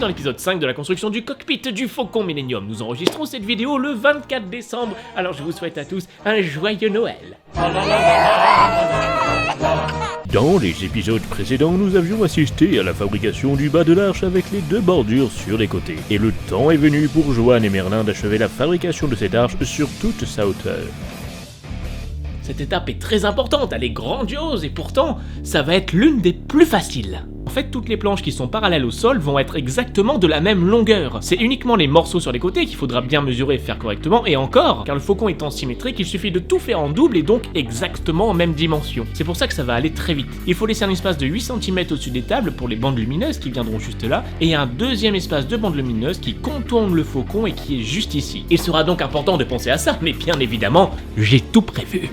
dans l'épisode 5 de la construction du cockpit du Faucon Millenium. Nous enregistrons cette vidéo le 24 décembre, alors je vous souhaite à tous un joyeux Noël. Dans les épisodes précédents, nous avions assisté à la fabrication du bas de l'arche avec les deux bordures sur les côtés. Et le temps est venu pour Joanne et Merlin d'achever la fabrication de cette arche sur toute sa hauteur. Cette étape est très importante, elle est grandiose et pourtant, ça va être l'une des plus faciles. En fait, toutes les planches qui sont parallèles au sol vont être exactement de la même longueur. C'est uniquement les morceaux sur les côtés qu'il faudra bien mesurer et faire correctement, et encore, car le faucon étant symétrique, il suffit de tout faire en double et donc exactement en même dimension. C'est pour ça que ça va aller très vite. Il faut laisser un espace de 8 cm au-dessus des tables pour les bandes lumineuses qui viendront juste là, et un deuxième espace de bandes lumineuses qui contourne le faucon et qui est juste ici. Il sera donc important de penser à ça, mais bien évidemment, j'ai tout prévu.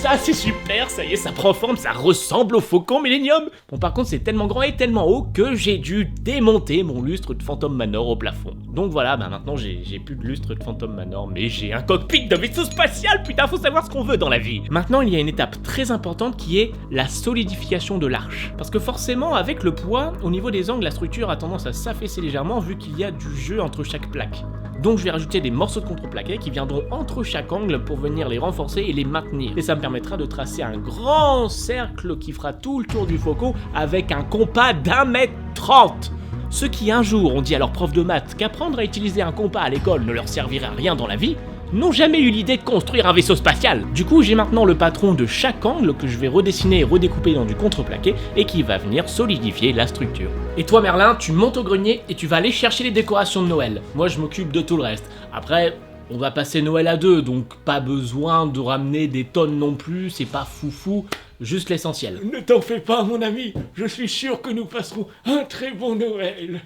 Ah, c'est super, ça y est, ça prend forme, ça ressemble au Faucon Millenium. Bon, par contre, c'est tellement grand et tellement haut que j'ai dû démonter mon lustre de Phantom Manor au plafond. Donc voilà, maintenant j'ai plus de lustre de Phantom Manor, mais j'ai un cockpit de vaisseau spatial, putain, faut savoir ce qu'on veut dans la vie. Maintenant, il y a une étape très importante qui est la solidification de l'arche. Parce que forcément, avec le poids, au niveau des angles, la structure a tendance à s'affaisser légèrement vu qu'il y a du jeu entre chaque plaque. Donc je vais rajouter des morceaux de contreplaqué qui viendront entre chaque angle pour venir les renforcer et les maintenir. Et ça me permettra de tracer un grand cercle qui fera tout le tour du faucon avec un compas d'1,30 m. Ceux qui un jour ont dit à leur prof de maths qu'apprendre à utiliser un compas à l'école ne leur servirait à rien dans la vie, n'ont jamais eu l'idée de construire un vaisseau spatial. Du coup, j'ai maintenant le patron de chaque angle que je vais redessiner et redécouper dans du contreplaqué et qui va venir solidifier la structure. Et toi Merlin, tu montes au grenier et tu vas aller chercher les décorations de Noël. Moi, je m'occupe de tout le reste. Après, on va passer Noël à deux, donc pas besoin de ramener des tonnes non plus, c'est pas foufou, juste l'essentiel. Ne t'en fais pas mon ami, je suis sûr que nous passerons un très bon Noël.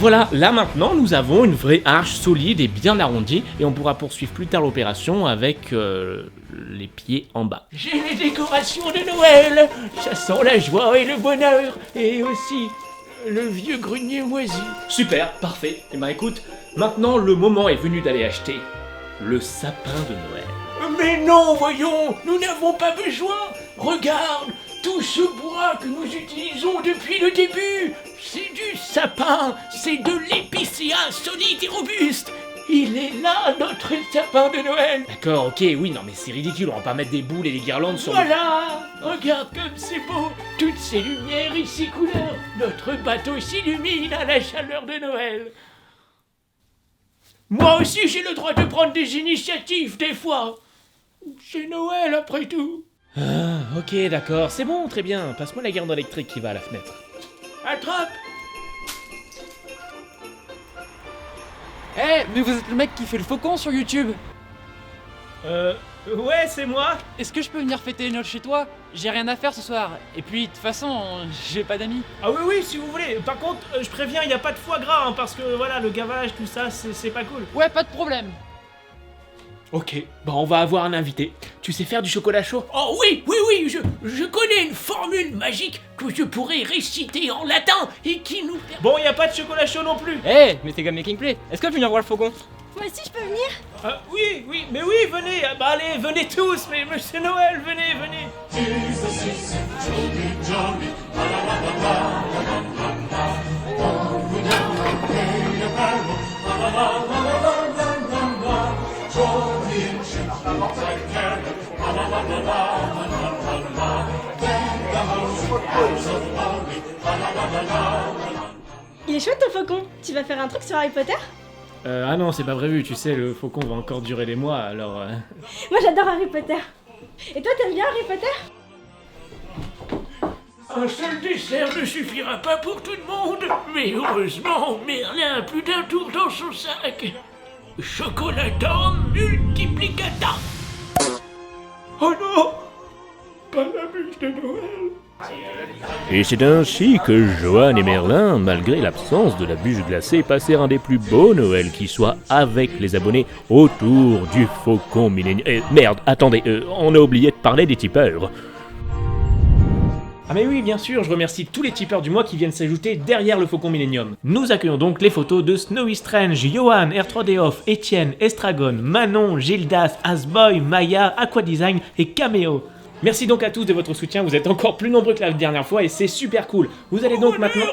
Voilà, là maintenant nous avons une vraie arche solide et bien arrondie et on pourra poursuivre plus tard l'opération avec les pieds en bas. J'ai les décorations de Noël, ça sent la joie et le bonheur et aussi le vieux grenier moisi. Super, parfait. Et écoute, maintenant le moment est venu d'aller acheter le sapin de Noël. Mais non, voyons, nous n'avons pas besoin. Regarde, tout ce bois que nous utilisons depuis le début, c'est du sapin, c'est de l'épicéa solide et robuste. Il est là, notre sapin de Noël. D'accord, ok, oui, non mais c'est ridicule, on va pas mettre des boules et des guirlandes sur... Voilà, regarde comme c'est beau, toutes ces lumières ici couleur. Notre bateau s'illumine à la chaleur de Noël. Moi aussi j'ai le droit de prendre des initiatives des fois. C'est Noël après tout. Ah, ok, d'accord, c'est bon, très bien. Passe-moi la guirlande électrique qui va à la fenêtre. Attrape! Eh, mais vous êtes le mec qui fait le faucon sur YouTube? Ouais, c'est moi. Est-ce que je peux venir fêter Noël chez toi? J'ai rien à faire ce soir. Et puis, de toute façon, j'ai pas d'amis. Ah oui, si vous voulez. Par contre, je préviens, il y a pas de foie gras, hein, parce que voilà, le gavage, tout ça, c'est pas cool. Ouais, pas de problème. Ok, on va avoir un invité. Tu sais faire du chocolat chaud? Oh oui, je connais une formule magique que je pourrais réciter en latin et qui nous... Bon, y a pas de chocolat chaud non plus. Eh, mais t'es comme Making Play. Est-ce que tu veux venir voir le faucon? Moi aussi je peux venir? Oui, mais oui, venez. Allez, venez tous, mais c'est Noël, venez. Jesus is jolly, jolly, la la la la la la la la. Over down and play a carol, la la la la la la la la la. Jolly and ships, like carol, la la la la la. Il est chouette ton faucon. Tu vas faire un truc sur Harry Potter? Ah non, c'est pas prévu, tu sais, le faucon va encore durer des mois, alors... Moi j'adore Harry Potter. Et toi t'aimes bien Harry Potter? Un seul dessert ne suffira pas pour tout le monde, mais heureusement, Merlin a plus d'un tour dans son sac. Chocolatum multiplicata. Oh non! Pas la bûche de Noël. Et c'est ainsi que Johan et Merlin, malgré l'absence de la bûche glacée, passèrent un des plus beaux Noëls qui soit avec les abonnés autour du Faucon Millennium. Merde, attendez, on a oublié de parler des tipeurs. Ah mais oui, bien sûr, je remercie tous les tipeurs du mois qui viennent s'ajouter derrière le Faucon Millennium. Nous accueillons donc les photos de Snowy Strange, Johan, R3D Off, Etienne, Estragon, Manon, Gildas, Asboy, Maya, Aquadesign et Cameo. Merci donc à tous de votre soutien, vous êtes encore plus nombreux que la dernière fois et c'est super cool. Vous allez donc maintenant...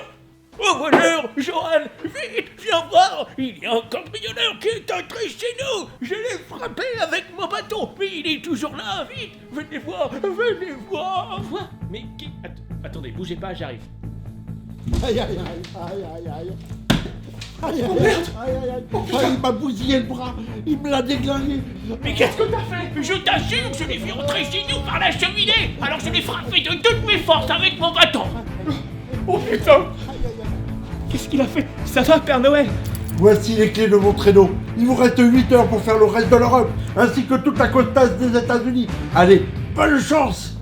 Au voleur, Johan, vite, viens voir. Il y a un cambrioleur qui est entré chez nous. Je l'ai frappé avec mon bâton, mais il est toujours là. Vite, venez voir, venez voir. Quoi? Mais qui... Attendez, bougez pas, j'arrive. Aïe aïe aïe aïe aïe aïe. Aïe aïe aïe aïe aïe. Il m'a bousillé le bras, il me l'a déglingué. Mais qu'est-ce que t'as fait? Je t'assure, je l'ai fait rentrer chez nous par la cheminée. Alors je l'ai frappé de toutes mes forces avec mon bâton. Oh putain! Qu'est-ce qu'il a fait? Ça va, Père Noël? Voici les clés de mon traîneau. Il vous reste 8 heures pour faire le reste de l'Europe, ainsi que toute la côte est des États-Unis. Allez, bonne chance!